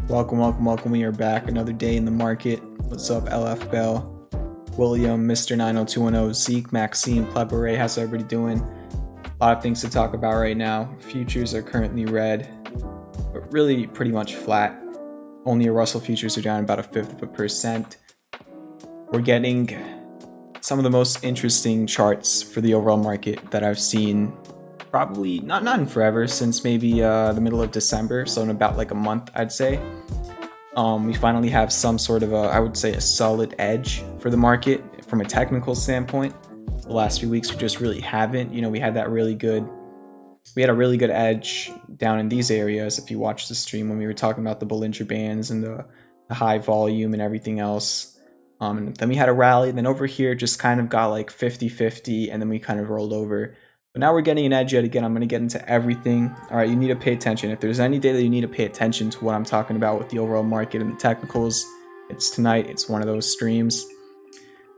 Welcome. We are back. Another day in the market. What's up, LF Bell, William, Mr. 90210, Zeke, Maxime, Plebber Ray? How's everybody doing? A lot of things to talk about right now. Futures are currently red, but really pretty much flat. Only Russell futures are down about 1/5%. We're getting some of the most interesting charts for the overall market that I've seen probably not in forever, since maybe the middle of December, so in about like a month, I'd say. We finally have some sort of I would say a solid edge for the market from a technical standpoint. The last few weeks we just really haven't. We had a really good edge down in these areas. If you watch the stream when we were talking about the Bollinger Bands and the high volume and everything else. And then we had a rally, then over here just kind of got like 50-50, and then we kind of rolled over. But now we're getting an edge yet again. I'm going to get into everything. All right, you need to pay attention. If there's any day that you need to pay attention to what I'm talking about with the overall market and the technicals, it's tonight. It's one of those streams.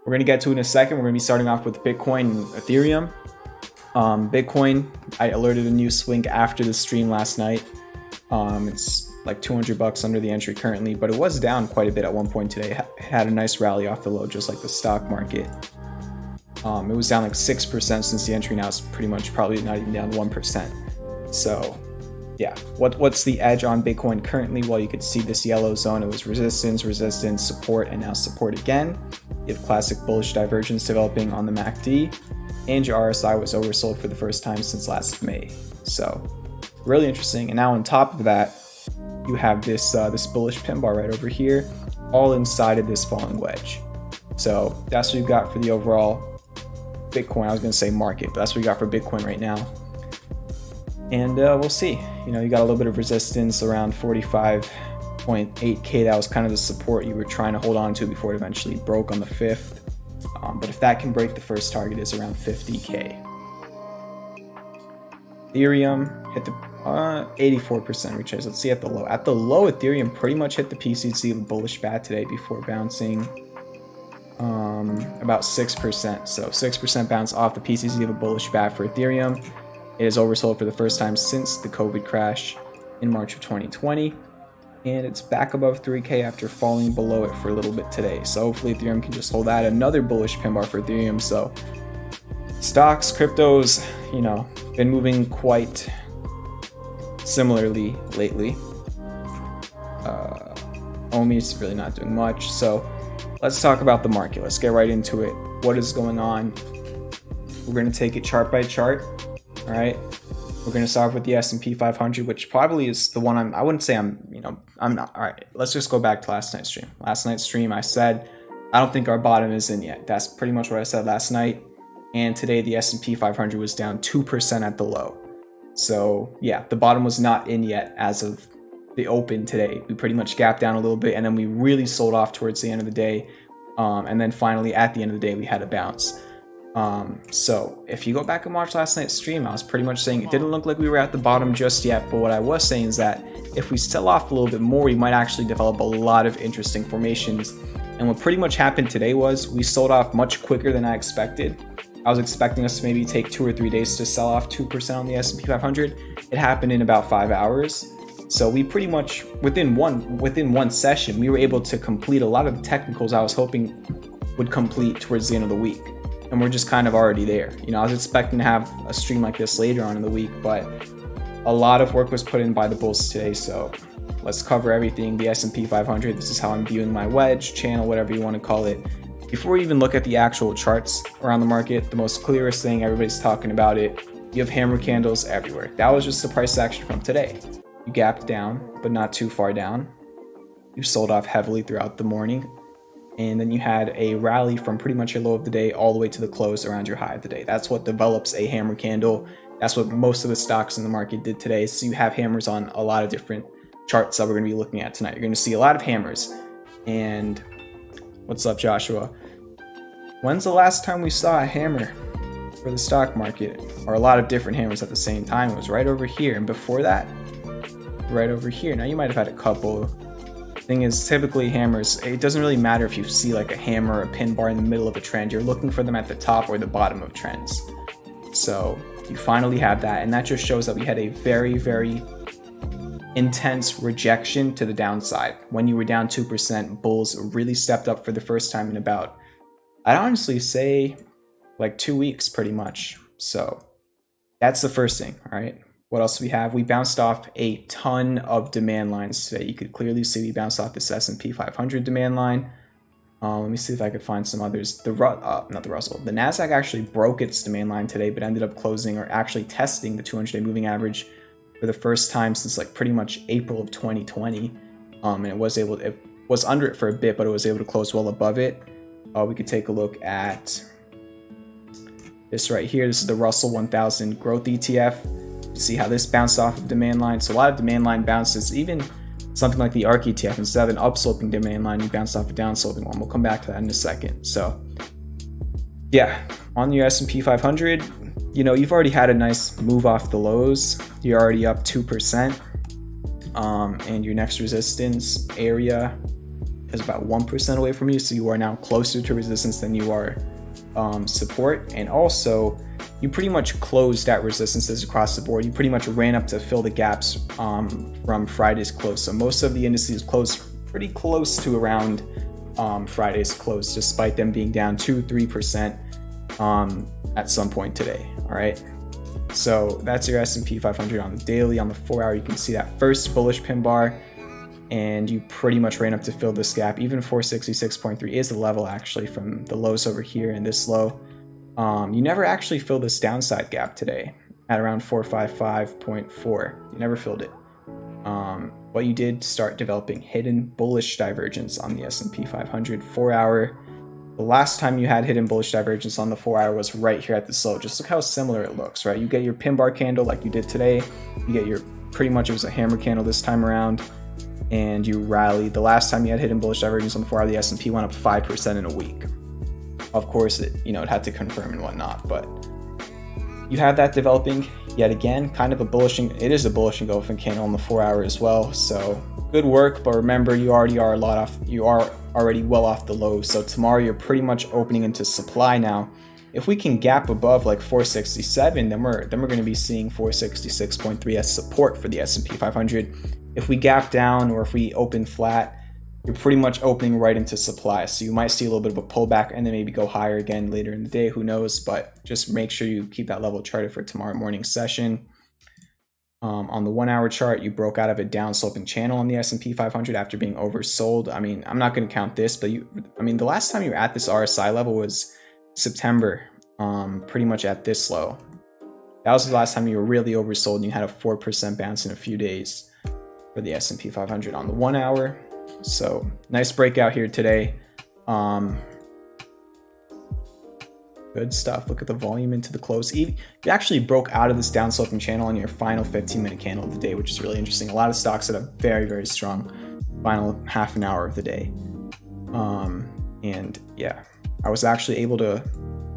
We're going to get to it in a second. We're going to be starting off with Bitcoin and Ethereum. Bitcoin, I alerted a new swing after the stream last night. It's like $200 under the entry currently, but it was down quite a bit at one point today. It had a nice rally off the low, just like the stock market. It was down like 6% since the entry. Now it's pretty much probably not even down 1%. So yeah, what's the edge on Bitcoin currently? Well, you could see this yellow zone. It was resistance, support, and now support again. You have classic bullish divergence developing on the MACD, and your RSI was oversold for the first time since last May. So really interesting. And now on top of that, you have this bullish pin bar right over here, all inside of this falling wedge. So that's what you've got for the overall Bitcoin. I was going to say market, but that's what we got for Bitcoin right now. And we'll see. You got a little bit of resistance around 45.8K. That was kind of the support you were trying to hold on to before it eventually broke on the 5th. But if that can break, the first target is around 50K. Ethereum hit the 84% retrace. Let's see at the low. At the low, Ethereum pretty much hit the PCC of a bullish bat today before bouncing about 6%. So 6% bounce off the PCC of a bullish bat for Ethereum. It is oversold for the first time since the COVID crash in March of 2020. And it's back above 3K after falling below it for a little bit today. So hopefully Ethereum can just hold that. Another bullish pin bar for Ethereum. So stocks, cryptos, been moving quite similarly lately. OMI is really not doing much. So let's talk about the market. Let's get right into it. What is going on? We're going to take it chart by chart. All right. We're going to start with the S&P 500, which probably is the one I wouldn't say I'm not. All right. Let's just go back to last night's stream. Last night's stream, I said, I don't think our bottom is in yet. That's pretty much what I said last night. And today the S&P 500 was down 2% at the low. So yeah, the bottom was not in yet as of the open today. We pretty much gapped down a little bit, and then we really sold off towards the end of the day. And then finally at the end of the day, we had a bounce. So if you go back and watch last night's stream, I was pretty much saying it didn't look like we were at the bottom just yet. But what I was saying is that if we sell off a little bit more, we might actually develop a lot of interesting formations. And what pretty much happened today was we sold off much quicker than I expected. I was expecting us to maybe take 2 or 3 days to sell off 2% on the S&P 500. It happened in about 5 hours. So we pretty much, within one session, we were able to complete a lot of the technicals I was hoping would complete towards the end of the week. And we're just kind of already there. I was expecting to have a stream like this later on in the week, but a lot of work was put in by the bulls today. So let's cover everything. The S&P 500, this is how I'm viewing my wedge, channel, whatever you want to call it. Before we even look at the actual charts around the market, the most clearest thing, everybody's talking about it, you have hammer candles everywhere. That was just the price action from today. You gapped down, but not too far down. You sold off heavily throughout the morning. And then you had a rally from pretty much your low of the day all the way to the close around your high of the day. That's what develops a hammer candle. That's what most of the stocks in the market did today. So you have hammers on a lot of different charts that we're going to be looking at tonight. You're going to see a lot of hammers. And what's up, Joshua? When's the last time we saw a hammer for the stock market? Or a lot of different hammers at the same time? It was right over here. And before that, right over here. Now you might have had a couple. Thing is, typically hammers, it doesn't really matter if you see like a hammer or a pin bar in the middle of a trend. You're looking for them at the top or the bottom of trends. So you finally have that. And that just shows that we had a very, very intense rejection to the downside. When you were down 2%, bulls really stepped up for the first time in about, I'd honestly say like 2 weeks pretty much. So that's the first thing. All right. What else do we have? We bounced off a ton of demand lines today. You could clearly see we bounced off this S&P 500 demand line. Let me see if I could find some others. The NASDAQ actually broke its demand line today, but ended up closing or actually testing the 200-day moving average for the first time since like pretty much April of 2020. And it was under it for a bit, but it was able to close well above it. We could take a look at this right here. This is the Russell 1000 Growth ETF. See how this bounced off of demand line. So a lot of demand line bounces, even something like the ARK ETF, instead of an upsloping demand line, you bounced off a downsloping one. We'll come back to that in a second. So yeah, on your S&P 500, you know, you've already had a nice move off the lows. You're already up 2%. And your next resistance area is about 1% away from you. So you are now closer to resistance than you are support. And also, you pretty much closed at resistances across the board. You pretty much ran up to fill the gaps from Friday's close. So most of the indices closed pretty close to around Friday's close, despite them being down 2-3% at some point today. All right. So that's your S&P 500 on the daily. On the 4 hour, you can see that first bullish pin bar, and you pretty much ran up to fill this gap. Even 466.3 is the level actually from the lows over here and this low. You never actually filled this downside gap today at around 455.4. You never filled it. But you did start developing hidden bullish divergence on the S&P 500 4 hour. The last time you had hidden bullish divergence on the 4 hour was right here at the low. Just look how similar it looks, right? You get your pin bar candle like you did today. You get your, pretty much it was a hammer candle this time around, and you rallied. The last time you had hidden bullish divergence on the 4 hour, the S&P went up 5% in a week. Of course, it had to confirm and whatnot, but you have that developing yet again, kind of a bullish. It is a bullish engulfing candle on the 4 hour as well. So good work, but remember, you already are already well off the low. So tomorrow you're pretty much opening into supply now. If we can gap above like 467, then we're going to be seeing 466.3 as support for the S&P 500. If we gap down or if we open flat, you're pretty much opening right into supply. So you might see a little bit of a pullback and then maybe go higher again later in the day. Who knows? But just make sure you keep that level charted for tomorrow morning session. On the 1 hour chart, you broke out of a downsloping channel on the S&P 500 after being oversold. I mean, I'm not going to count this, but the last time you were at this RSI level was September, pretty much at this low. That was the last time you were really oversold and you had a 4% bounce in a few days for the S&P 500 on the 1 hour. So nice breakout here today. Good stuff. Look at the volume into the close. You actually broke out of this downsloping channel on your final 15-minute candle of the day, which is really interesting. A lot of stocks that have very, very strong final half an hour of the day. And yeah, I was actually able to,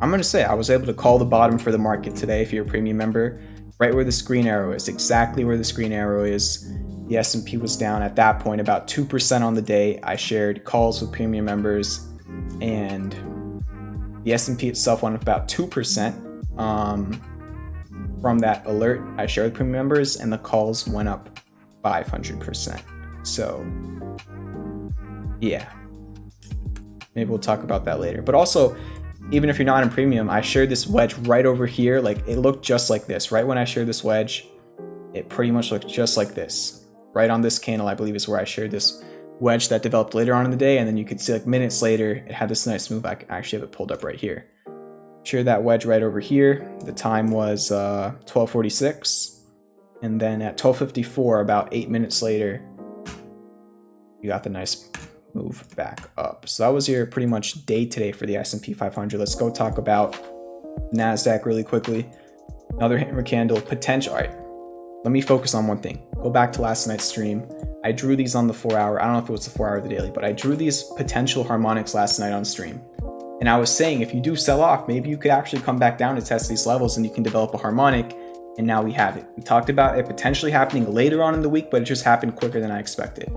I was able to call the bottom for the market today if you're a premium member, right where the green arrow is, exactly where this green arrow is. The S&P was down at that point about 2% on the day. I shared calls with premium members, and the S&P itself went up about 2% from that alert I shared with premium members, and the calls went up 500%. So yeah, maybe we'll talk about that later. But also, even if you're not in premium, I shared this wedge right over here. Like, it looked just like this. Right when I shared this wedge, it pretty much looked just like this. Right on this candle, I believe, is where I shared this wedge that developed later on in the day. And then you could see like minutes later, it had this nice move. I actually have it pulled up right here. Shared that wedge right over here. The time was 12:46. And then at 12:54, about 8 minutes later, you got the nice move back up. So that was your pretty much day today for the S&P 500. Let's go talk about NASDAQ really quickly. Another hammer candle potential. All right, let me focus on one thing. Go back to last night's stream. I drew these on the 4 hour. I don't know if it was the 4 hour or the daily, but I drew these potential harmonics last night on stream. And I was saying, if you do sell off, maybe you could actually come back down to test these levels and you can develop a harmonic. And now we have it. We talked about it potentially happening later on in the week, but it just happened quicker than I expected.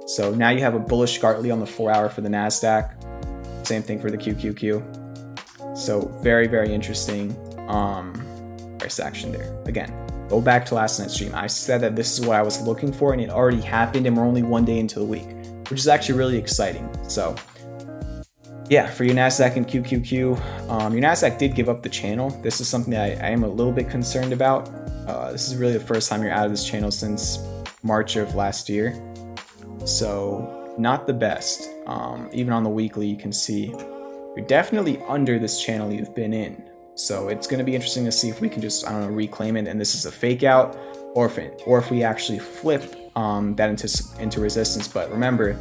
So now you have a bullish Gartley on the 4 hour for the NASDAQ. Same thing for the QQQ. So very, very interesting price action there. Again, Go back to last night's stream. I said that this is what I was looking for, and it already happened, and we're only one day into the week, which is actually really exciting. So yeah, for your NASDAQ and QQQ, your NASDAQ did give up the channel. This is something that I am a little bit concerned about. This is really the first time you're out of this channel since March of last year. So not the best. Even on the weekly, you can see you're definitely under this channel you've been in. So it's going to be interesting to see if we can just, I don't know, reclaim it and this is a fake out, or if we actually flip that into resistance. But remember,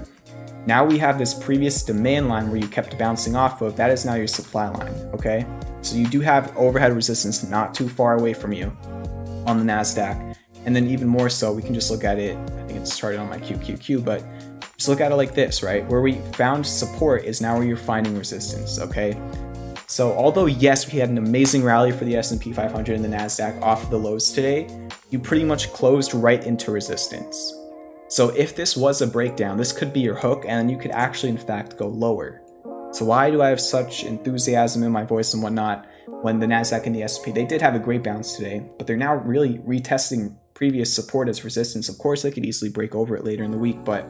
now we have this previous demand line where you kept bouncing off of. That is now your supply line, okay? So you do have overhead resistance not too far away from you on the NASDAQ. And then even more so, we can just look at it, I think it's charted on my QQQ, but just look at it like this, right? Where we found support is now where you're finding resistance, okay? So although yes, we had an amazing rally for the S&P 500 and the NASDAQ off of the lows today, you pretty much closed right into resistance. So if this was a breakdown, this could be your hook, and you could actually, in fact, go lower. So why do I have such enthusiasm in my voice and whatnot when the NASDAQ and the S&P, they did have a great bounce today, but they're now really retesting previous support as resistance. Of course, they could easily break over it later in the week, but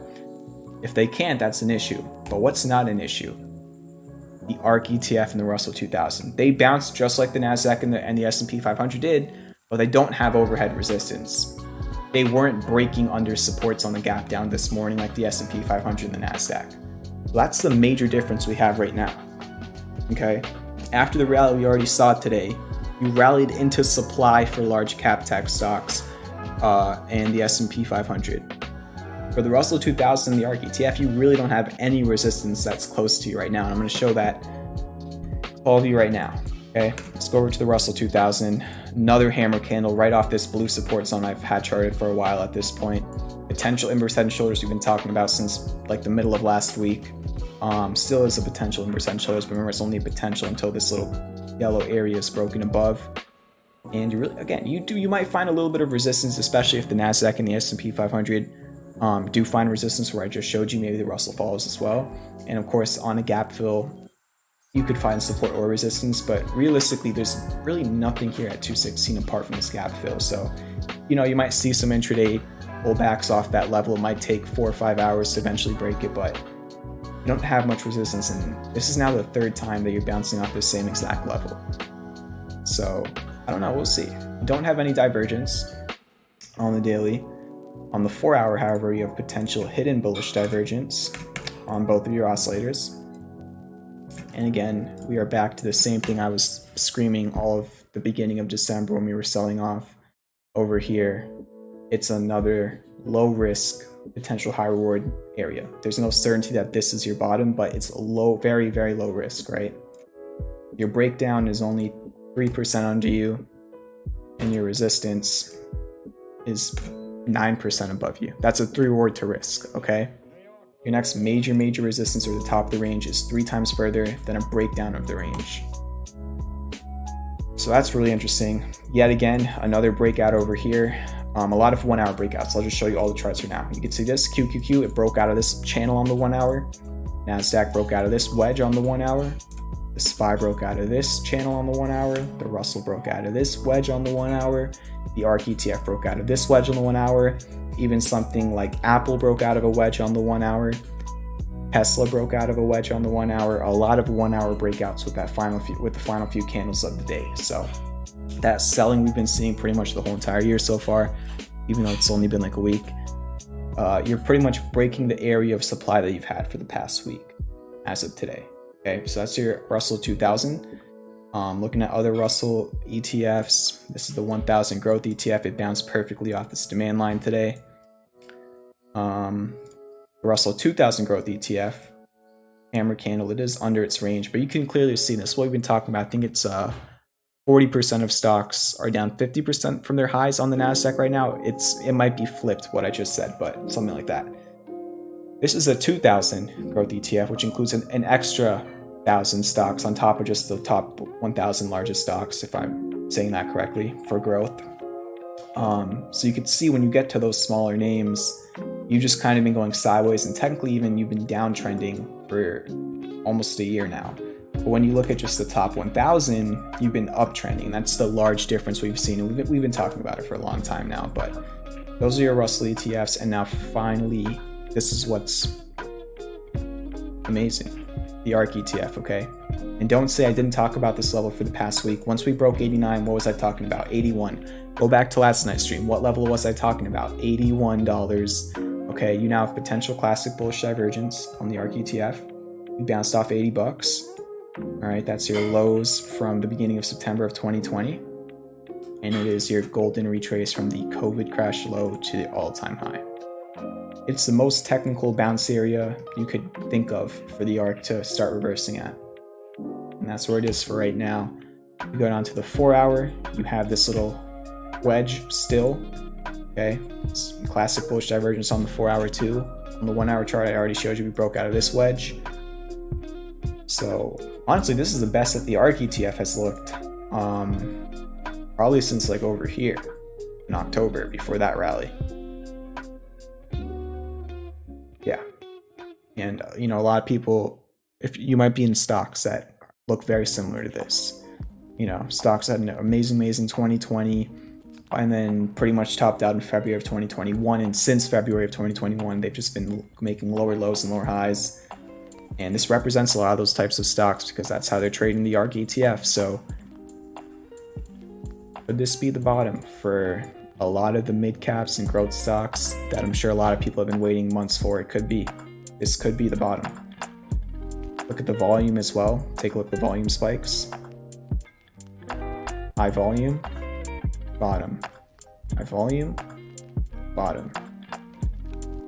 if they can't, that's an issue. But what's not an issue? The ARK ETF and the Russell 2000. They bounced just like the NASDAQ and the S&P 500 did, but they don't have overhead resistance. They weren't breaking under supports on the gap down this morning like the S&P 500 and the NASDAQ. So that's the major difference we have right now. Okay, after the rally we already saw today, you rallied into supply for large cap tech stocks and the S&P 500. For the Russell 2000 and the ARK ETF, you really don't have any resistance that's close to you right now. And I'm going to show that to all of you right now. Okay, let's go over to the Russell 2000. Another hammer candle right off this blue support zone I've had charted for a while at this point. Potential inverse head and shoulders we've been talking about since like the middle of last week. Still is a potential inverse head and shoulders, but remember it's only a potential until this little yellow area is broken above. And you really, again, you might find a little bit of resistance, especially if the NASDAQ and the S&P 500 do find resistance where I just showed you. Maybe the Russell follows as well. And of course, on a gap fill, you could find support or resistance, but realistically, there's really nothing here at 216 apart from this gap fill. So, you know, you might see some intraday pullbacks off that level. It might take 4 or 5 hours to eventually break it, but you don't have much resistance. And this is now the third time that you're bouncing off the same exact level. So I don't know, we'll see. You don't have any divergence on the daily. On the 4 hour, however, you have potential hidden bullish divergence on both of your oscillators. And again, we are back to the same thing I was screaming all of the beginning of December when we were selling off over here. It's another low risk, potential high reward area. There's no certainty that this is your bottom, but it's a low, very, very low risk, right? Your breakdown is only 3% under you, and your resistance is 9% above you. That's a 3 reward to risk, okay? Your next major resistance or the top of the range is 3 times further than a breakdown of the range. So that's really interesting. Yet again, another breakout over here. A lot of 1 hour breakouts. I'll just show you all the charts right now. You can see this QQQ, it broke out of this channel on the 1 hour. NASDAQ broke out of this wedge on the 1 hour. The SPY broke out of this channel on the 1 hour. The Russell broke out of this wedge on the 1 hour. The ARK ETF broke out of this wedge on the 1 hour. Even something like Apple broke out of a wedge on the 1 hour. Tesla broke out of a wedge on the 1 hour. A lot of 1 hour breakouts with the final few candles of the day. So that selling we've been seeing pretty much the whole entire year so far, even though it's only been like a week. You're pretty much breaking the area of supply that you've had for the past week as of today. Okay, so that's your Russell 2000. Looking at other Russell ETFs, this is the 1000 growth ETF. It bounced perfectly off this demand line today. The Russell 2000 growth ETF, hammer candle, it is under its range, but you can clearly see this. What we've been talking about, I think it's 40% of stocks are down 50% from their highs on the NASDAQ right now. It might be flipped what I just said, but something like that. This is a 2000 growth ETF, which includes an extra 1,000 stocks on top of just the top 1,000 largest stocks, if I'm saying that correctly, for growth. So you can see when you get to those smaller names, you've just kind of been going sideways, and technically even you've been downtrending for almost a year now. But when you look at just the top 1,000, you've been uptrending. That's the large difference we've seen. And we've been talking about it for a long time now, but those are your Russell ETFs. And now finally, this is what's amazing. The ARK ETF, okay? And don't say I didn't talk about this level for the past week. Once we broke 89, what was I talking about? 81. Go back to last night's stream. What level was I talking about? $81. Okay, you now have potential classic bullish divergence on the ARK ETF. You bounced off 80 bucks. All right, that's your lows from the beginning of September of 2020. And it is your golden retrace from the COVID crash low to the all-time high. It's the most technical bounce area you could think of for the ARK to start reversing at. And that's where it is for right now. You go down to the 4 hour, you have this little wedge still. Okay, it's classic bullish divergence on the 4 hour too. On the 1 hour chart, I already showed you we broke out of this wedge. So honestly, this is the best that the ARK ETF has looked. Probably since like over here in October before that rally. Yeah. And you know, a lot of people, if you might be in stocks that look very similar to this, you know, stocks had an amazing 2020 and then pretty much topped out in February of 2021. And since February of 2021, they've just been making lower lows and lower highs. And this represents a lot of those types of stocks because that's how they're trading the ARK ETF. So could this be the bottom for a lot of the mid caps and growth stocks that I'm sure a lot of people have been waiting months for? It could be. This could be the bottom. Look at the volume as well. Take a look at the volume spikes. High volume, bottom. High volume, bottom.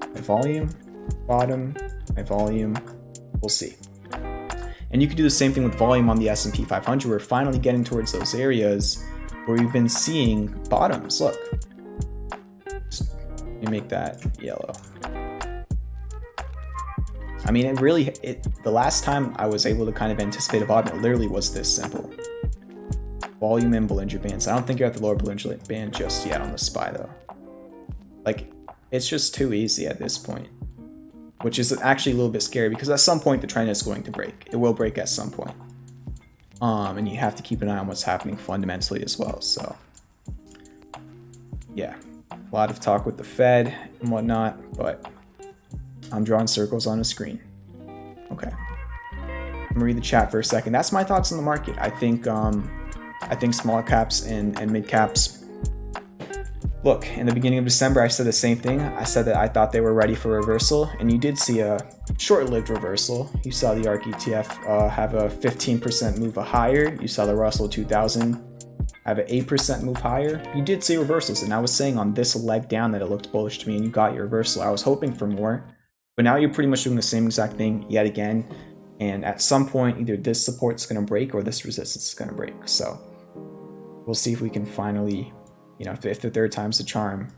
High volume, bottom. High volume. We'll see. And you can do the same thing with volume on the S&P 500. We're finally getting towards those areas where we've been seeing bottoms. Look. Let me make that yellow. I mean, the last time I was able to kind of anticipate a bottom, it literally was this simple. Volume and Bollinger Bands. I don't think you're at the lower Bollinger Band just yet on the SPY though. Like, it's just too easy at this point. Which is actually a little bit scary because at some point the trend is going to break. It will break at some point. And you have to keep an eye on what's happening fundamentally as well. So, yeah, a lot of talk with the Fed and whatnot, but I'm drawing circles on the screen. Okay, I'm gonna read the chat for a second. That's my thoughts on the market. I think small caps and mid caps. Look, in the beginning of December, I said the same thing. I said that I thought they were ready for reversal, and you did see a short-lived reversal. You saw the ARK ETF have a 15% move higher. You saw the Russell 2000 have an 8% move higher. You did see reversals, and I was saying on this leg down that it looked bullish to me, and you got your reversal. I was hoping for more, but now you're pretty much doing the same exact thing yet again, and at some point, either this support's going to break or this resistance is going to break. So we'll see if we can finally... You know, if the third time's the charm.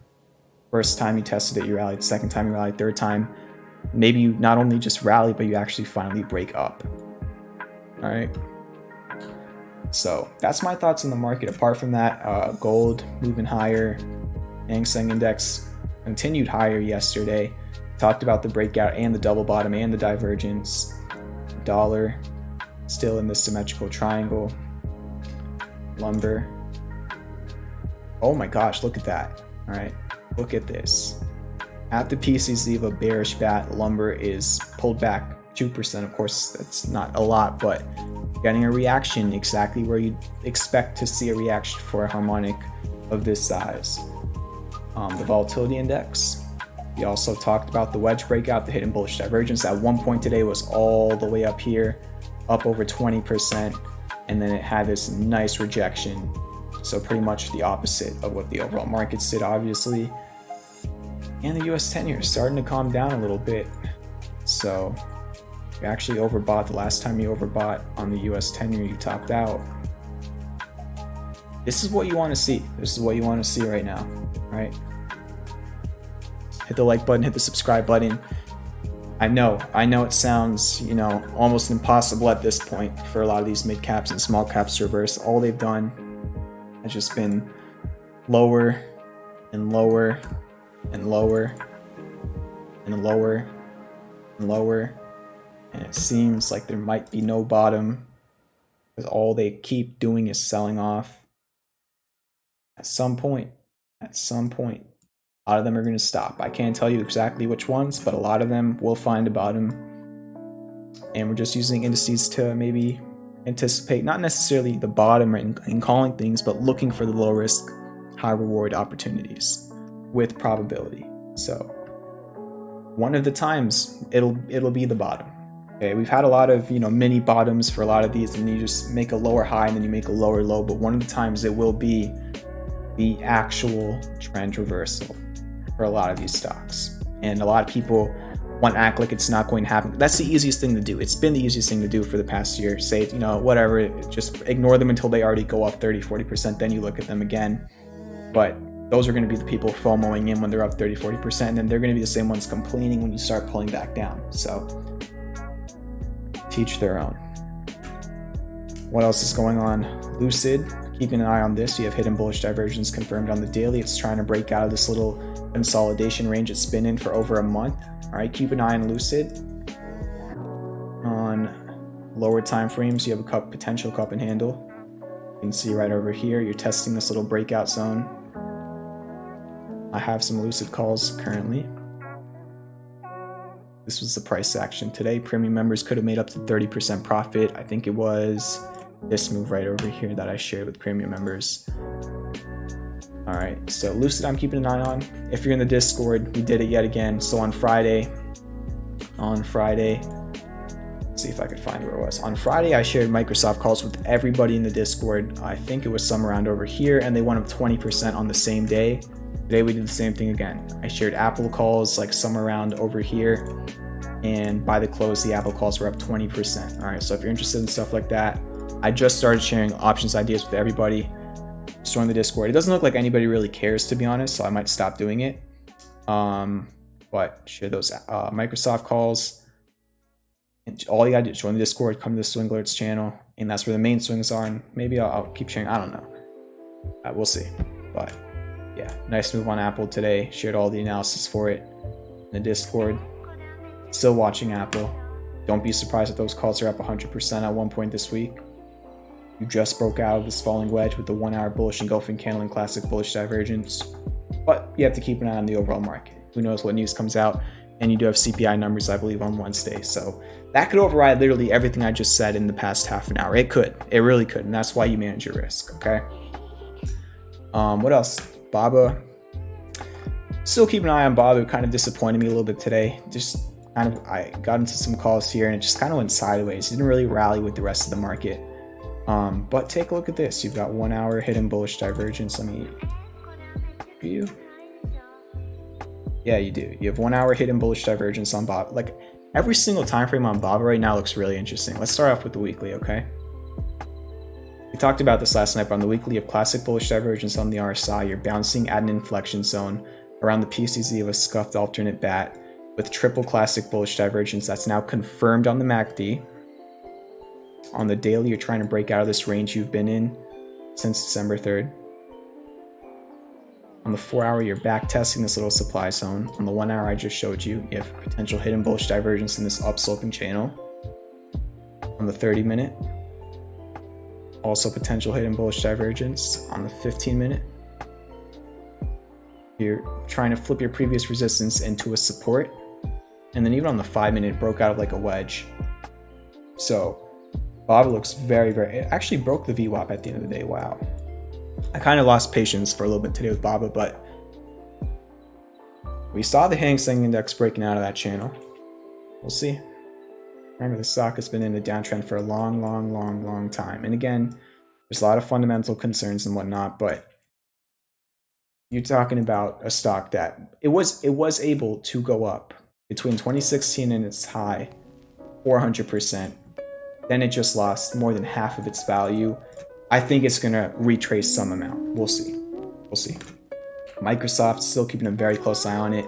First time you tested it, you rallied. Second time you rallied. Third time, maybe you not only just rally, but you actually finally break up. All right. So that's my thoughts on the market. Apart from that, gold moving higher. Hang Seng Index continued higher yesterday. Talked about the breakout and the double bottom and the divergence. Dollar still in the symmetrical triangle. Lumber. Oh my gosh, look at that. All right, look at this. At the PCZ of a bearish bat, lumber is pulled back 2%. Of course, that's not a lot, but getting a reaction exactly where you'd expect to see a reaction for a harmonic of this size. The volatility index. We also talked about the wedge breakout, the hidden bullish divergence. At one point today was all the way up here, up over 20%, and then it had this nice rejection. So pretty much the opposite of what the overall markets did, obviously. And the US 10-year is starting to calm down a little bit. So you actually overbought. The last time you overbought on the US 10-year, you topped out. This is what you want to see. This is what you want to see right now, right? Hit the like button, hit the subscribe button. I know it sounds, you know, almost impossible at this point for a lot of these mid caps and small caps to reverse. All they've done has just been lower and lower and lower and lower and lower, and it seems like there might be no bottom because all they keep doing is selling off. At some point, a lot of them are going to stop. I can't tell you exactly which ones, but a lot of them will find a bottom. And we're just using indices to maybe anticipate, not necessarily the bottom in calling things, but looking for the low risk, high reward opportunities with probability. So one of the times it'll be the bottom. Okay, we've had a lot of, you know, mini bottoms for a lot of these, and you just make a lower high and then you make a lower low, but one of the times it will be the actual trend reversal for a lot of these stocks. And a lot of people want to act like it's not going to happen. That's the easiest thing to do. It's been the easiest thing to do for the past year. Say, you know, whatever, just ignore them until they already go up 30-40%, then you look at them again. But those are going to be the people FOMOing in when they're up 30-40%, and then they're going to be the same ones complaining when you start pulling back down. So teach their own. What else is going on? Lucid, keeping an eye on this. You have hidden bullish divergence confirmed on the daily. It's trying to break out of this little consolidation range it's been in for over a month. All right, keep an eye on Lucid. On lower time frames, you have a potential cup and handle. You can see right over here, you're testing this little breakout zone. I have some Lucid calls currently. This was the price action today. Premium members could have made up to 30% profit. I think it was this move right over here that I shared with premium members. All right, so Lucid I'm keeping an eye on. If you're in the Discord, we did it yet again. So on Friday, let's see if I could find where it was. On Friday, I shared Microsoft calls with everybody in the Discord. I think it was somewhere around over here, and they went up 20% on the same day. Today we did the same thing again. I shared Apple calls like somewhere around over here, and by the close, the Apple calls were up 20%. All right, so if you're interested in stuff like that, I just started sharing options ideas with everybody. Just join the Discord. It doesn't look like anybody really cares, to be honest, so I might stop doing it. But share those Microsoft calls. And all you gotta do is join the Discord, come to the Swing Alerts channel, and that's where the main swings are. And maybe I'll keep sharing. I don't know. We'll see. But yeah, nice move on Apple today. Shared all the analysis for it in the Discord. Still watching Apple. Don't be surprised if those calls are up 100% at one point this week. You just broke out of this falling wedge with the 1 hour bullish engulfing candle and classic bullish divergence. But you have to keep an eye on the overall market. Who knows what news comes out. And you do have CPI numbers, I believe, on Wednesday. So that could override literally everything I just said in the past half an hour. It could. It really could. And that's why you manage your risk, okay? What else? BABA. Still keep an eye on BABA. It kind of disappointed me a little bit today. Just kind of, I got into some calls here and it just kind of went sideways. It didn't really rally with the rest of the market. But take a look at this. You've got 1 hour hidden bullish divergence. Let me view. Yeah, you do. You have 1 hour hidden bullish divergence on BABA. Like every single time frame on BABA right now looks really interesting. Let's start off with the weekly, okay? We talked about this last night, but on the weekly, you have classic bullish divergence on the RSI. You're bouncing at an inflection zone around the PCZ of a scuffed alternate bat with triple classic bullish divergence that's now confirmed on the MACD. On the daily, you're trying to break out of this range you've been in since December 3rd. On the 4 hour, you're back testing this little supply zone. On the 1 hour I just showed you, you have potential hidden bullish divergence in this upsloping channel. On the 30 minute, also potential hidden bullish divergence. On the 15 minute, you're trying to flip your previous resistance into a support. And then even on the 5 minute, it broke out of like a wedge. So BABA looks very, it actually broke the VWAP at the end of the day. Wow. I kind of lost patience for a little bit today with BABA, but we saw the Hang Seng Index breaking out of that channel. We'll see. Remember, the stock has been in a downtrend for a long time. And again, there's a lot of fundamental concerns and whatnot, but you're talking about a stock that it was able to go up between 2016 and its high 400%. Then it just lost more than half of its value. I think it's going to retrace some amount. We'll see. We'll see. Microsoft, still keeping a very close eye on it.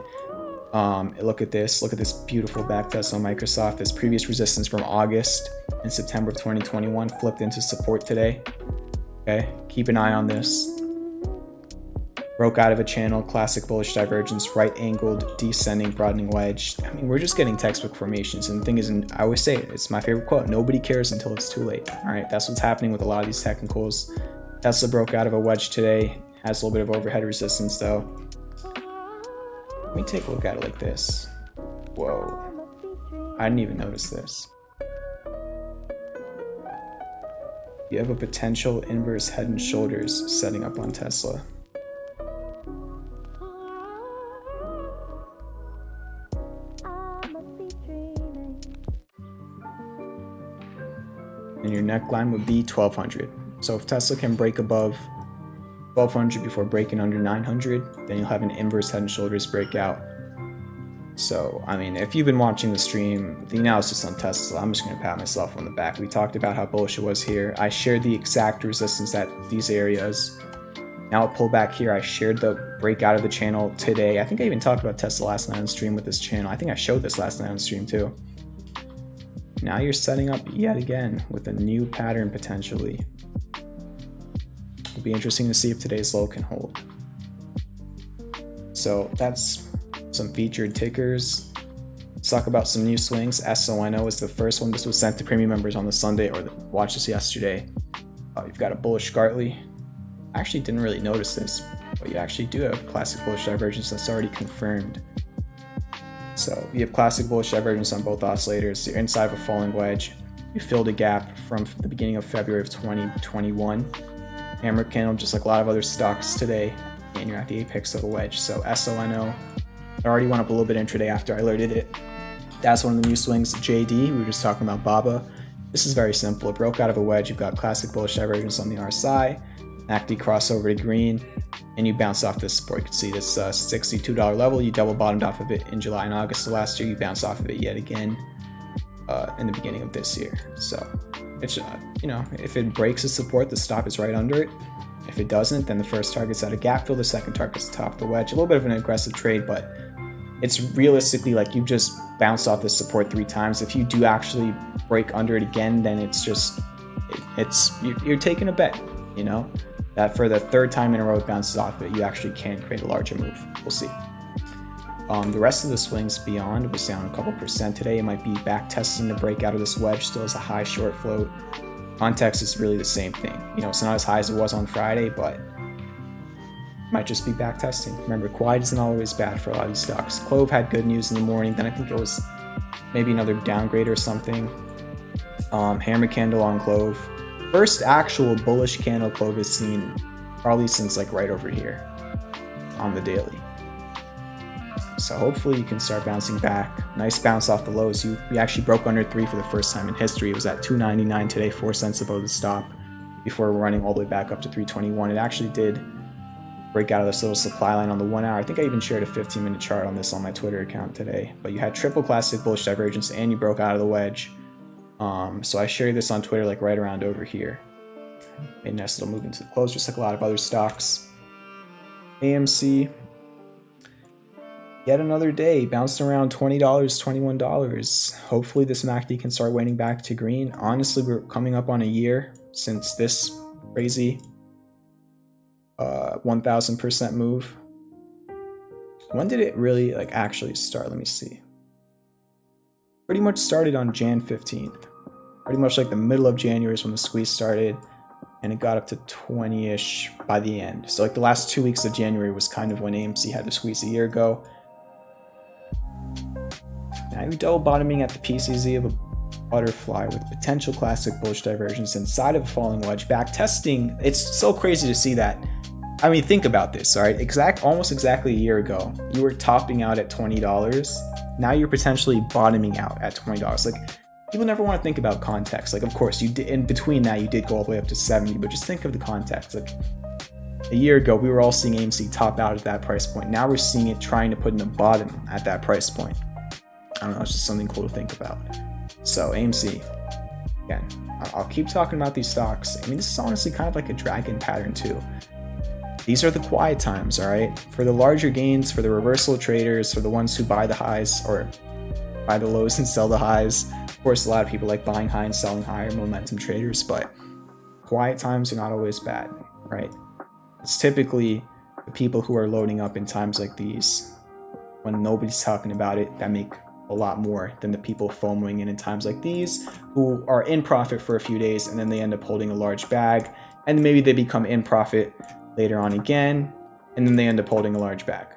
Look at this. Look at this beautiful backtest on Microsoft. This previous resistance from August and September of 2021 flipped into support today. Okay, keep an eye on this. Broke out of a channel, classic bullish divergence, right angled, descending, broadening wedge. I mean, we're just getting textbook formations. And the thing is, and I always say it, it's my favorite quote, nobody cares until it's too late. All right, that's what's happening with a lot of these technicals. Tesla broke out of a wedge today, has a little bit of overhead resistance though. Let me take a look at it like this. Whoa, I didn't even notice this. You have a potential inverse head and shoulders setting up on Tesla. And your neckline would be 1200. So if Tesla can break above 1200 before breaking under 900, then you'll have an inverse head and shoulders breakout. So, I mean, if you've been watching the stream, the analysis on Tesla, I'm just going to pat myself on the back. We talked about how bullish it was here. I shared the exact resistance at these areas. Now it pulled back here. I shared the breakout of the channel today. I think I even talked about Tesla last night on stream with this channel. I think I showed this last night on stream too. Now you're setting up yet again with a new pattern potentially. It'll be interesting to see if today's low can hold. So that's some featured tickers. Let's talk about some new swings. SONO is the first one. This was sent to premium members on the Sunday, or watched this yesterday. You've got a bullish Gartley. I actually didn't really notice this, but you actually do have classic bullish divergence that's already confirmed. So you have classic bullish divergence on both oscillators. You're inside of a falling wedge. You filled a gap from the beginning of February of 2021. Hammer candle, just like a lot of other stocks today, and you're at the apex of a wedge. So SONO, I already went up a little bit intraday after I alerted it. That's one of the new swings. JD, we were just talking about BABA. This is very simple. It broke out of a wedge. You've got classic bullish divergence on the RSI, MACD crossover to green, and you bounce off this support. You can see this $62 level. You double bottomed off of it in July and August of last year. You bounced off of it yet again in the beginning of this year. So it's you know, if it breaks the support, the stop is right under it. If it doesn't, then the first target's at a gap fill, the second target's the top of the wedge. A little bit of an aggressive trade, but it's realistically like you've just bounced off this support 3 times. If you do actually break under it again, then it's just you're taking a bet, you know, that for the 3rd time in a row it bounces off it, you actually can create a larger move. We'll see. The rest of the swings beyond was down a couple percent today. It might be back testing the breakout of this wedge. Still has a high short float. Context is really the same thing. You know, it's not as high as it was on Friday, but might just be back testing. Remember, quiet isn't always bad for a lot of these stocks. CLOV had good news in the morning. Then I think it was maybe another downgrade or something. Hammer candle on CLOV. First actual bullish candle CLOV has seen probably since like right over here on the daily. So hopefully you can start bouncing back. Nice bounce off the lows. We actually broke under 3 for the first time in history. It was at 299 today, 4 cents above the stop before running all the way back up to 321. It actually did break out of this little supply line on the 1 hour. I think I even shared a 15-minute chart on this on my Twitter account today. But you had triple classic bullish divergence and you broke out of the wedge. So I shared this on Twitter like right around over here. Made a nice little move into the close, just like a lot of other stocks. AMC, yet another day, bounced around $20, $21. Hopefully this MACD can start waning back to green. Honestly, we're coming up on a year since this crazy 1000% move. When did it really like actually start? Let me see. Pretty much started on Jan 15th. Pretty much like the middle of January is when the squeeze started, and it got up to 20-ish by the end. So like the last 2 weeks of January was kind of when AMC had the squeeze a year ago. Now you're double bottoming at the PCZ of a butterfly with potential classic bullish divergence inside of a falling wedge. Back testing, it's so crazy to see that. I mean, think about this, all right? Almost exactly a year ago, you were topping out at $20. Now you're potentially bottoming out at $20. Like, people never want to think about context. Like, of course, you did, in between that, you did go all the way up to 70, but just think of the context. Like, a year ago, we were all seeing AMC top out at that price point. Now we're seeing it trying to put in the bottom at that price point. I don't know, it's just something cool to think about. So, AMC, again, I'll keep talking about these stocks. I mean, this is honestly kind of like a dragon pattern, too. These are the quiet times, all right? For the larger gains, for the reversal traders, for the ones who buy the highs or buy the lows and sell the highs. Of course, a lot of people like buying high and selling higher, momentum traders, but quiet times are not always bad, right? It's typically the people who are loading up in times like these, when nobody's talking about it, that make a lot more than the people FOMOing in times like these, who are in profit for a few days and then they end up holding a large bag, and maybe they become in profit later on again, and then they end up holding a large bag,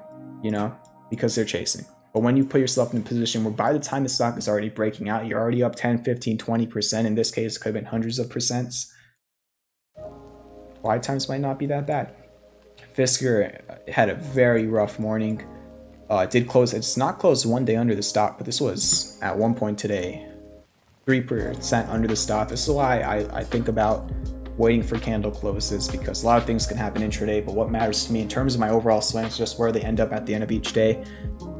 you know, because they're chasing. But when you put yourself in a position where by the time the stock is already breaking out, you're already up 10, 15, 20%. In this case, it could have been hundreds of percents. Wide times might not be that bad. FSR had a very rough morning. It did close. It's not closed one day under the stop, but this was at one point today 3% under the stop. This is why I think about waiting for candle closes, because a lot of things can happen intraday, but what matters to me in terms of my overall swing is just where they end up at the end of each day.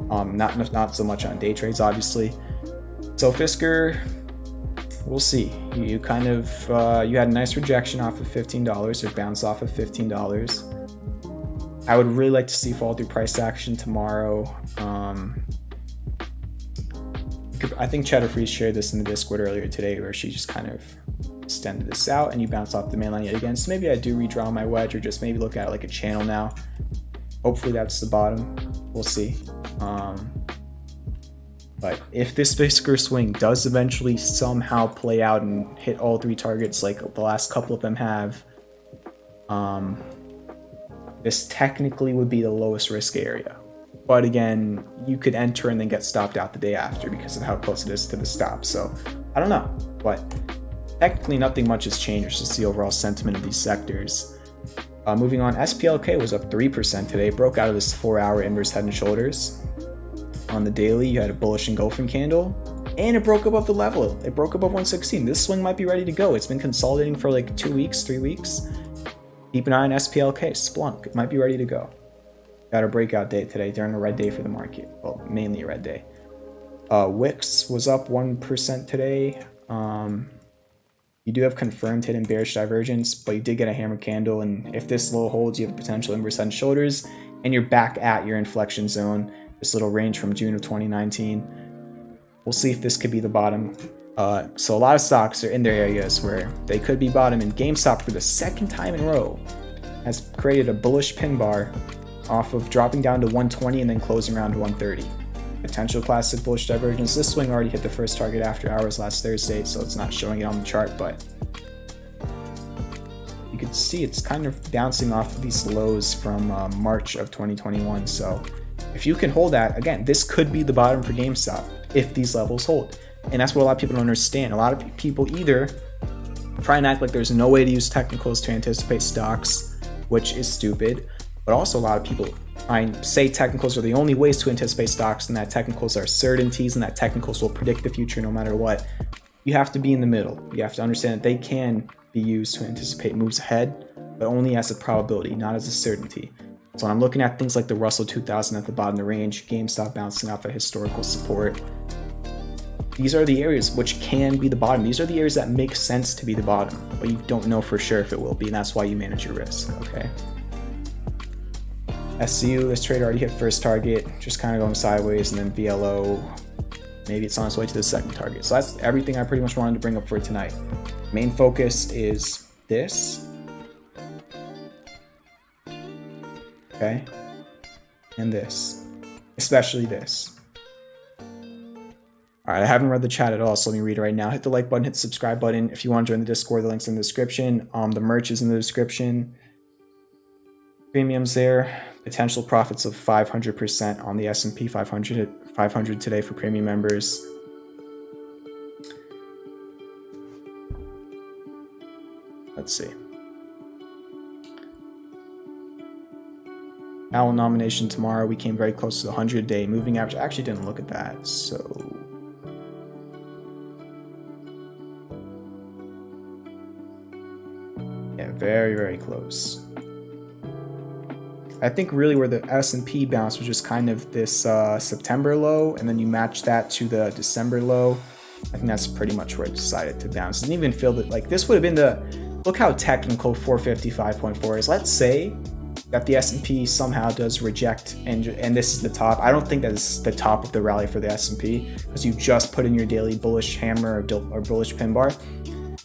Not so much on day trades, obviously. So FSR, we'll see. You kind of you had a nice rejection off of $15, or bounce off of $15. I would really like to see fall through price action tomorrow. I think Cheddar Freeze shared this in the Discord earlier today, where she just kind of extended this out and you bounce off the main line yet again. So maybe I do redraw my wedge, or just maybe look at it like a channel now. Hopefully that's the bottom. We'll see. But if this FSR swing does eventually somehow play out and hit all three targets like the last couple of them have, this technically would be the lowest risk area. But again, you could enter and then get stopped out the day after because of how close it is to the stop. So I don't know, but technically nothing much has changed. It's just the overall sentiment of these sectors. Moving on, SPLK was up 3% today, broke out of this 4-hour inverse head and shoulders. On the daily, you had a bullish engulfing candle, and it broke above the level. It broke above 116. This swing might be ready to go. It's been consolidating for like 2 weeks, 3 weeks. Keep an eye on SPLK, Splunk. It might be ready to go. Got a breakout day today during a red day for the market. Well, mainly a red day. Wix was up 1% today. You do have confirmed hidden bearish divergence, but you did get a hammer candle, and if this low holds, you have potential inverse head and shoulders, and you're back at your inflection zone, this little range from June of 2019. We'll see if this could be the bottom. So a lot of stocks are in their areas where they could be bottom, and GameStop for the second time in a row has created a bullish pin bar off of dropping down to 120 and then closing around to 130. Potential classic bullish divergence. This swing already hit the first target after hours last Thursday, so it's not showing it on the chart, but you can see it's kind of bouncing off of these lows from March of 2021. So if you can hold that, again, this could be the bottom for GameStop if these levels hold. And that's what a lot of people don't understand. A lot of people either try and act like there's no way to use technicals to anticipate stocks, which is stupid, but also a lot of people say technicals are the only ways to anticipate stocks, and that technicals are certainties, and that technicals will predict the future no matter what. You have to be in the middle. You have to understand that they can be used to anticipate moves ahead, but only as a probability, not as a certainty. So when I'm looking at things like the Russell 2000 at the bottom of the range, GameStop bouncing off a historical support, these are the areas which can be the bottom. These are the areas that make sense to be the bottom, but you don't know for sure if it will be, and that's why you manage your risk, okay? SCU, this trade already hit first target, just kind of going sideways, and then VLO, maybe it's on its way to the second target. So that's everything I pretty much wanted to bring up for tonight. Main focus is this, okay, and this, especially this. All right, I haven't read the chat at all, so let me read it right now. Hit the like button, hit the subscribe button. If you want to join the Discord, the link's in the description. The merch is in the description. Premiums there. Potential profits of 500% on the S&P 500 today for premium members. Let's see. Owl nomination tomorrow. We came very close to the 100-day moving average. I actually didn't look at that, so yeah, very, very close. I think really where the S&P bounce was just kind of this September low, and then you match that to the December low. I think that's pretty much where it decided to bounce. Didn't even feel that, like, this would have been the, look how technical 455.4 is. Let's say that the S&P somehow does reject, and this is the top. I don't think that is the top of the rally for the S&P, because you just put in your daily bullish hammer or bullish pin bar.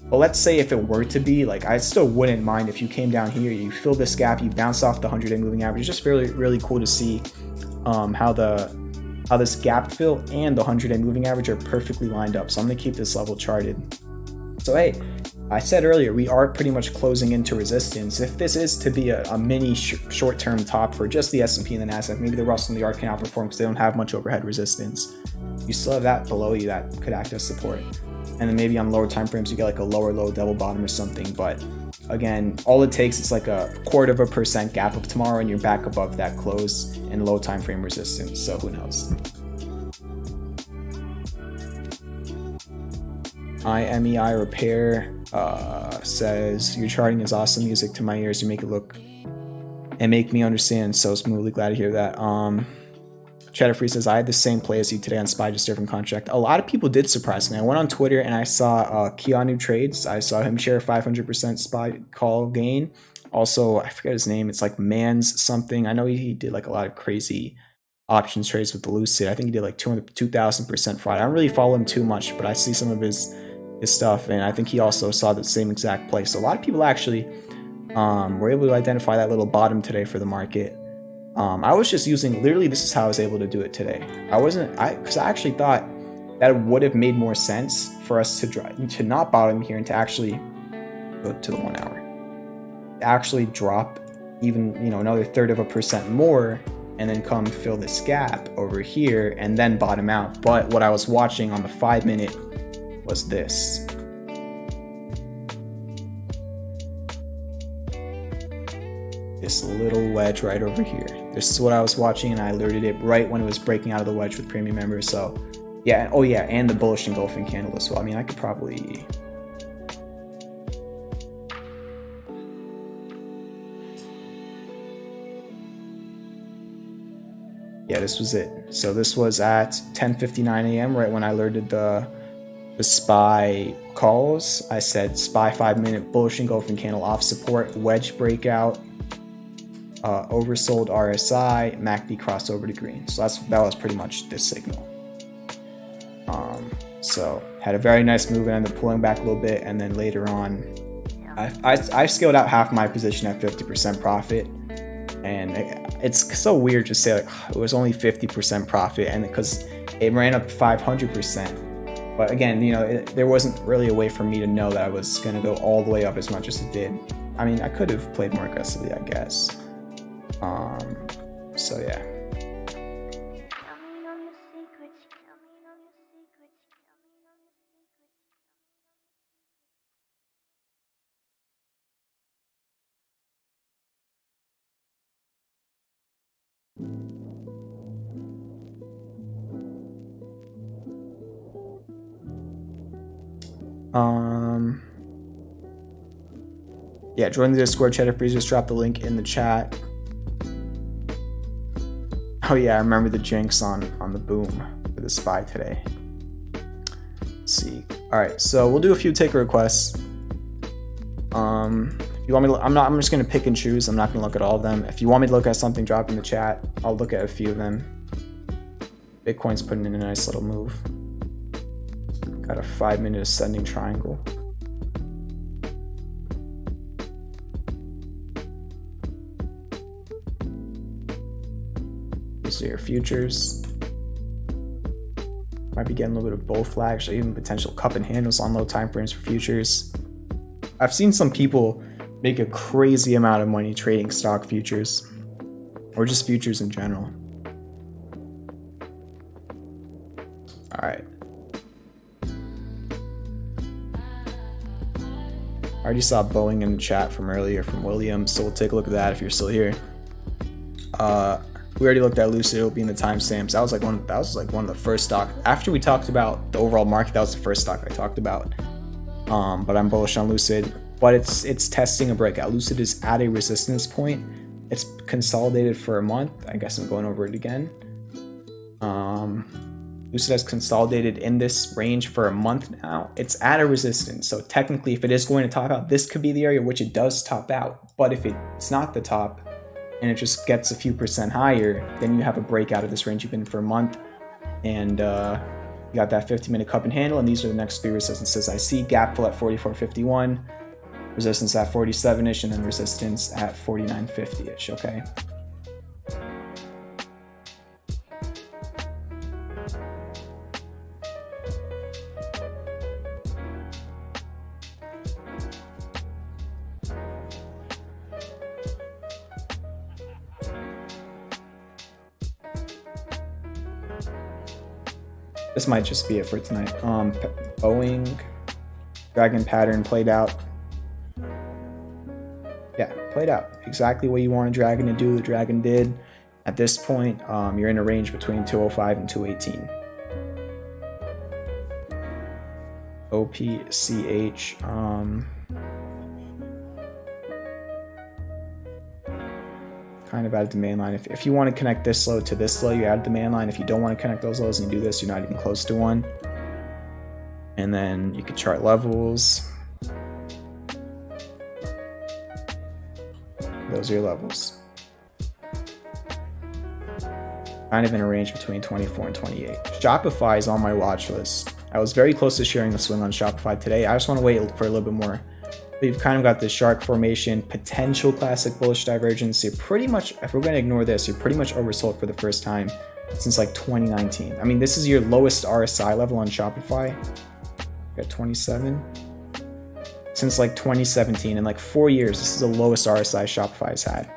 But let's say if it were to be, like, I still wouldn't mind if you came down here, you fill this gap, you bounce off the 100-day moving average. It's just really, really cool to see how this gap fill and the 100-day moving average are perfectly lined up. So I'm gonna keep this level charted. So hey, I said earlier, we are pretty much closing into resistance. If this is to be a mini short-term top for just the S&P and the NASDAQ, maybe the Russell and the ARK can outperform because they don't have much overhead resistance. You still have that below you that could act as support. And then maybe on lower time frames, you get like a lower low double bottom or something. But again, all it takes is like a 0.25% gap up tomorrow and you're back above that close and low time frame resistance. So who knows? IMEI Repair says, your charting is awesome music to my ears. You make it look and make me understand so smoothly. Glad to hear that. Cheddar Free says, I had the same play as you today on SPY, just different contract. A lot of people did, surprise me. I went on Twitter and I saw Keanu Trades. I saw him share 500% SPY call gain. Also, I forget his name. It's like Mans something. I know he did like a lot of crazy options trades with the Lucid. I think he did like 2,000% fraud. I don't really follow him too much, but I see some of his stuff, and I think he also saw the same exact play. So a lot of people actually were able to identify that little bottom today for the market. I was just using, literally this is how I was able to do it today. Because I actually thought that it would have made more sense for us to not bottom here and to actually go to the 1 hour, actually drop even, you know, another 1/3% more and then come fill this gap over here and then bottom out. But what I was watching on the 5-minute was this. This little wedge right over here. This is what I was watching, and I alerted it right when it was breaking out of the wedge with premium members. So yeah, oh yeah, and the bullish engulfing candle as well. I mean, I could probably, yeah, this was it. So this was at 10:59 a.m. right when I alerted the SPY calls. I said SPY 5-minute bullish engulfing candle off support, wedge breakout, oversold RSI, MACD crossover to green. So that was pretty much this signal. So had a very nice move and ended up pulling back a little bit, and then later on, I scaled out half my position at 50% profit, and it's so weird to say like it was only 50% profit, and because it ran up 500%. But again, you know, there wasn't really a way for me to know that I was going to go all the way up as much as it did. I mean, I could have played more aggressively, I guess. So yeah. Yeah, join the Discord. Cheddar Freeze just dropped the link in the chat. Oh yeah, I remember the jinx on the boom for the SPY today. Let's see. All right, so we'll do a few taker requests. If you want me to, I'm just gonna pick and choose. I'm not gonna look at all of them. If you want me to look at something, drop in the chat. I'll look at a few of them. Bitcoin's putting in a nice little move. Got a 5-minute ascending triangle. These are your futures. Might be getting a little bit of bull flag, actually even potential cup and handles on low time frames for futures. I've seen some people make a crazy amount of money trading stock futures, or just futures in general. All right. I already saw Boeing in the chat from earlier from William, so we'll take a look at that if you're still here. We already looked at Lucid. It'll be in the timestamps. That was like one of the first stock after we talked about the overall market. That was the first stock I talked about. But I'm bullish on Lucid. But it's testing a breakout. Lucid is at a resistance point. It's consolidated for a month. I guess I'm going over it again. Lucid has consolidated in this range for a month now. It's at a resistance. So technically, if it is going to top out, this could be the area which it does top out. But if it's not the top and it just gets a few percent higher, then you have a breakout of this range you've been in for a month. And You got that 50-minute cup and handle, and these are the next three resistances I see. Gap fill at 44.51, resistance at 47-ish, and then resistance at 49.50-ish, okay? This might just be it for tonight. Boeing, dragon pattern played out. Yeah, played out. Exactly what you want a dragon to do, the dragon did. At this point, you're in a range between 205 and 218. OPCH, kind of at a demand line. If you want to connect this low to this low, you add a demand line. If you don't want to connect those lows and you do this, you're not even close to one. And then you could chart levels. Those are your levels. Kind of in a range between 24 and 28. Shopify is on my watch list. I was very close to sharing the swing on Shopify today. I just want to wait for a little bit more. We've kind of got this shark formation, potential classic bullish divergence. You're pretty much, if we're going to ignore this, you're pretty much oversold for the first time since like 2019. I mean, this is your lowest RSI level on Shopify. Got 27. Since like 2017, in like 4 years, this is the lowest RSI Shopify's had.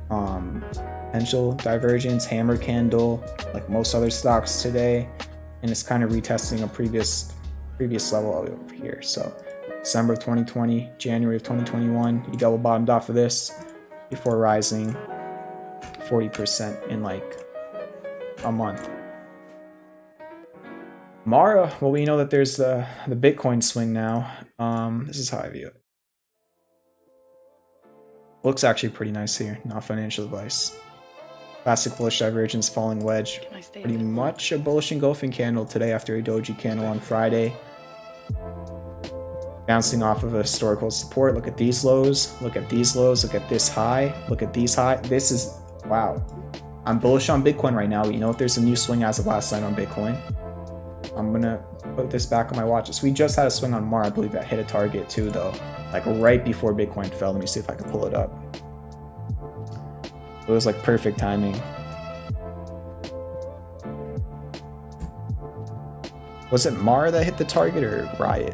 Potential divergence, hammer candle, like most other stocks today, and it's kind of retesting a previous level over here. So December of 2020, January of 2021, you double bottomed off of this before rising 40% in like a month. Mara, well, we know that there's the Bitcoin swing now. This is how I view it. Looks actually pretty nice here, not financial advice. Classic bullish divergence, falling wedge. Pretty much a bullish engulfing candle today after a doji candle on Friday. Bouncing off of a historical support. Look at these lows. Look at these lows. Look at this high. Look at these high. This is, wow. I'm bullish on Bitcoin right now. You know, if there's a new swing as of last night on Bitcoin, I'm going to put this back on my watch list. We just had a swing on Mara. I believe that hit a target too, though. Like right before Bitcoin fell. Let me see if I can pull it up. It was like perfect timing. Was it Mara that hit the target or Riot?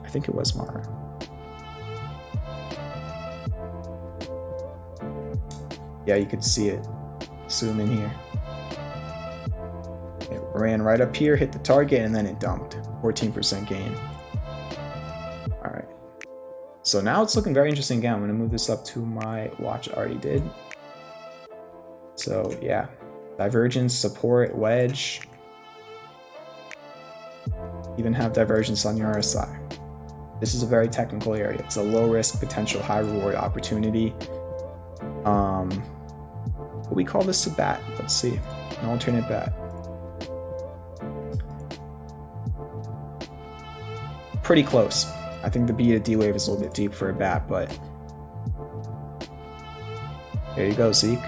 I think it was Mara. Yeah, you could see it. Zoom in here. It ran right up here, hit the target, and then it dumped. 14% gain. All right. So now it's looking very interesting again. I'm going to move this up to my watch. I already did. So yeah, divergence, support, wedge. Even have divergence on your RSI. This is a very technical area. It's a low risk, potential high reward opportunity. We call this a bat. Let's see, an alternate bat. Pretty close. I think the B to D wave is a little bit deep for a bat, but there you go, Zeke.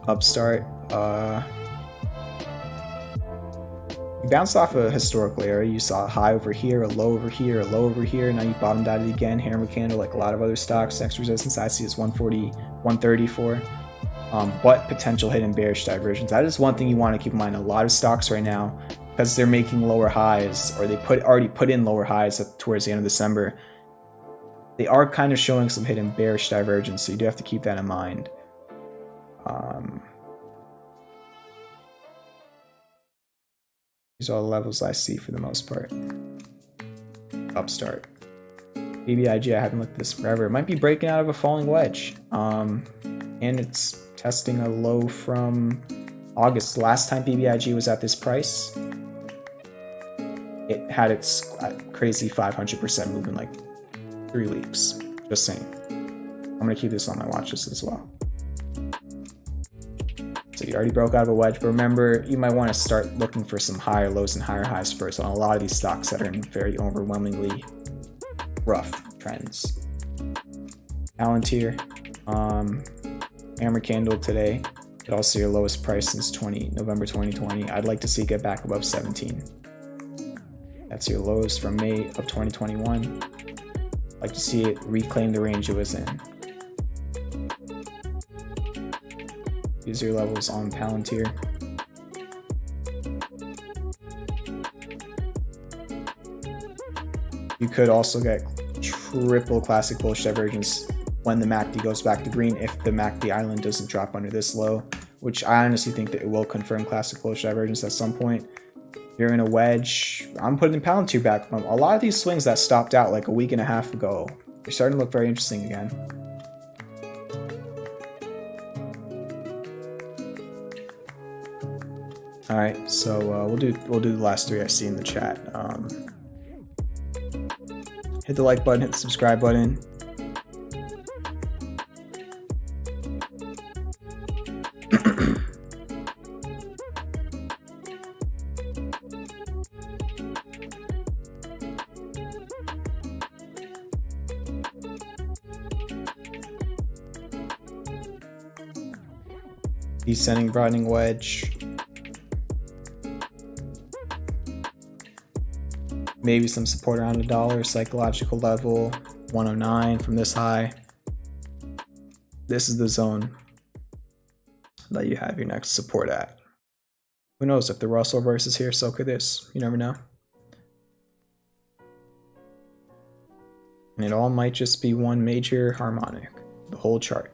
Upstart. You bounced off a historical area. You saw a high over here, a low over here, a low over here. Now you bottomed out it again. Hammer candle, like a lot of other stocks. Next resistance I see is 140, 134. But potential hidden bearish divergence. That is one thing you want to keep in mind. A lot of stocks right now, because they're making lower highs, or they already put in lower highs towards the end of December, they are kind of showing some hidden bearish divergence. So you do have to keep that in mind. These are all the levels I see for the most part. Upstart. BBIG, I haven't looked at this forever. It might be breaking out of a falling wedge. And it's testing a low from August. The last time BBIG was at this price, it had its crazy 500% move in like 3 weeks. Just saying. I'm going to keep this on my watch list as well. So you already broke out of a wedge, but remember, you might want to start looking for some higher lows and higher highs first on a lot of these stocks that are in very overwhelmingly rough trends. Palantir, hammer candle today. But also your lowest price since November 2020. I'd like to see it get back above 17. That's your lowest from May of 2021. I'd like to see it reclaim the range it was in. These are your levels on Palantir. You could also get triple classic bullish divergence when the MACD goes back to green if the MACD island doesn't drop under this low, which I honestly think that it will confirm classic bullish divergence at some point. You're in a wedge. I'm putting Palantir back. A lot of these swings that stopped out like a week and a half ago, they're starting to look very interesting again. All right, so we'll do the last three I see in the chat. Hit the like button, hit the subscribe button. Descending broadening wedge. Maybe some support around $1, psychological level, 109 from this high. This is the zone that you have your next support at. Who knows, if the Russell reverse is here, so could this. You never know. And it all might just be one major harmonic, the whole chart.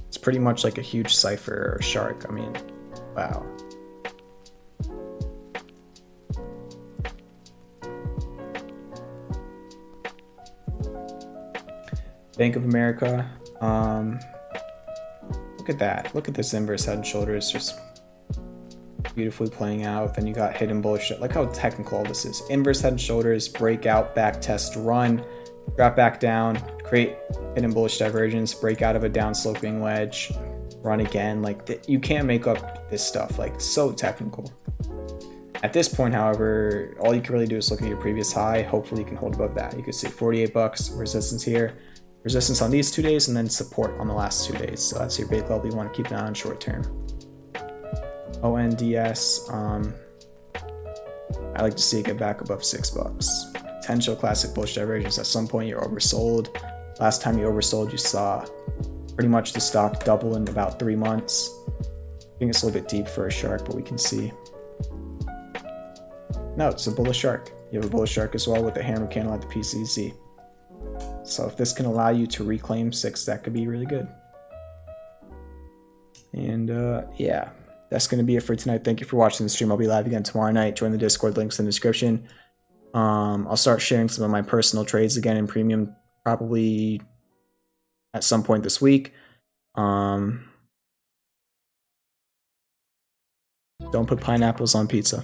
It's pretty much like a huge cipher or shark. I mean, wow. Bank of America, look at that. Look at this inverse head and shoulders just beautifully playing out. Then you got hidden bullish. Like how technical all this is. Inverse head and shoulders, breakout, back test, run, drop back down, create hidden bullish divergence, break out of a down sloping wedge, run again. Like you can't make up this stuff. Like so technical. At this point, however, all you can really do is look at your previous high. Hopefully you can hold above that. You can see 48 bucks, resistance here. Resistance on these 2 days, and then support on the last 2 days. So that's your big level you want to keep an eye on short term. ONDS, I like to see it get back above $6. Potential classic bullish divergence. At some point, you're oversold. Last time you oversold, you saw pretty much the stock double in about 3 months. I think it's a little bit deep for a shark, but we can see. No, it's a bullish shark. You have a bullish shark as well with the hammer candle at the PCC. So if this can allow you to reclaim 6, that could be really good. And yeah, that's going to be it for tonight. Thank you for watching the stream. I'll be live again tomorrow night. Join the Discord, links in the description. I'll start sharing some of my personal trades again in premium probably at some point this week. Don't put pineapples on pizza.